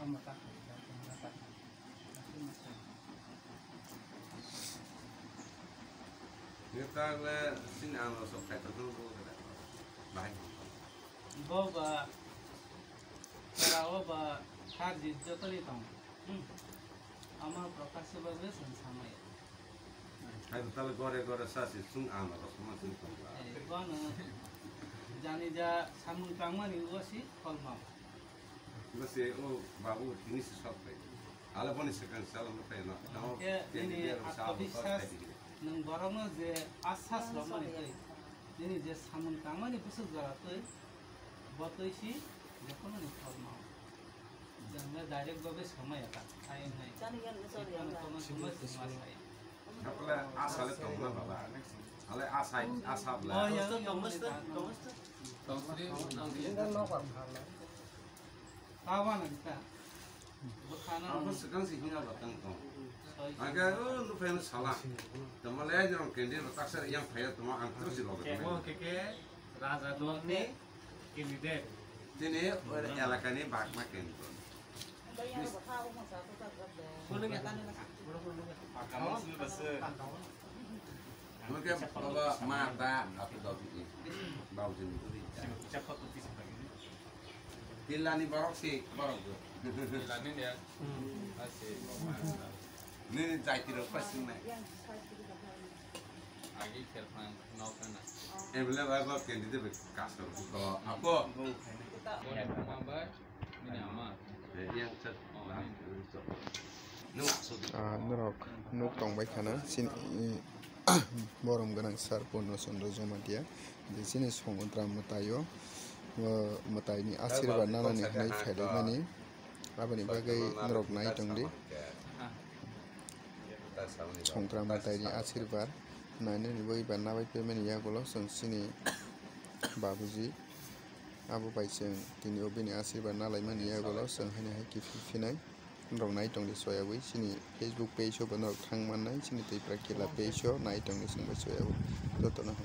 Kita le sini anu sok kayak tertutup kita baik. Bawa kalau bawa harus jatuh di tong. Amal profesi berbesan sama ya. Hai betul gore sasi sung anu semua sing tongga. Kono jani ja samun kamar itu sih kolmam. Masih babu ini sesuatu. Ala pun sekarang salam apa ya? Ini aktivitas nang barangnya je asas lama itu. Ini je samun kamar itu besar tu, buat itu jangan ni kolmam. Jangan direct bawa sama ya kan? Saya ni. Jangan semua saya. Apa asal itu mana bapa? Ale asal lah. Oh ya, kamus tu. Kawan kita. Bukan. Aku sekarang sih punya batang tong. Agak lu pengen salah. Teman lain yang kendi letak ser yang payah teman angker sih loh. Oh keke raja tuang ni kini deh. Ini elakan ini bak makin. Mungkin kalau mata atau dobi ini bau jenis itu. Cepat tu bisa lagi. Tilani barok sih barok tu. Tilani dia. Asyik. Ini jahit tidak pasti nih. Agi kerpan naukan. Bila bawa kendi itu kasar. Kalau aku Ya, mama ini amat. yang cer. Norok nuk tong bai khana sin borom ganang sar pono sondro jomatia de sini songontra matayo matai ni asirwad nana ni hnai thaidai mani abani bagai norok nai tongdi songontra matai ni asirwad nai ni bai banna bai pemeni yagulo song sini babuji abu bai seng tini obini asirwad nalai mani yagulo song hane hai kifinai rong nai tong di soya wi sini Facebook page o banor thang man nai sini tei prakila page o nai tong di sing bai soya wi to to na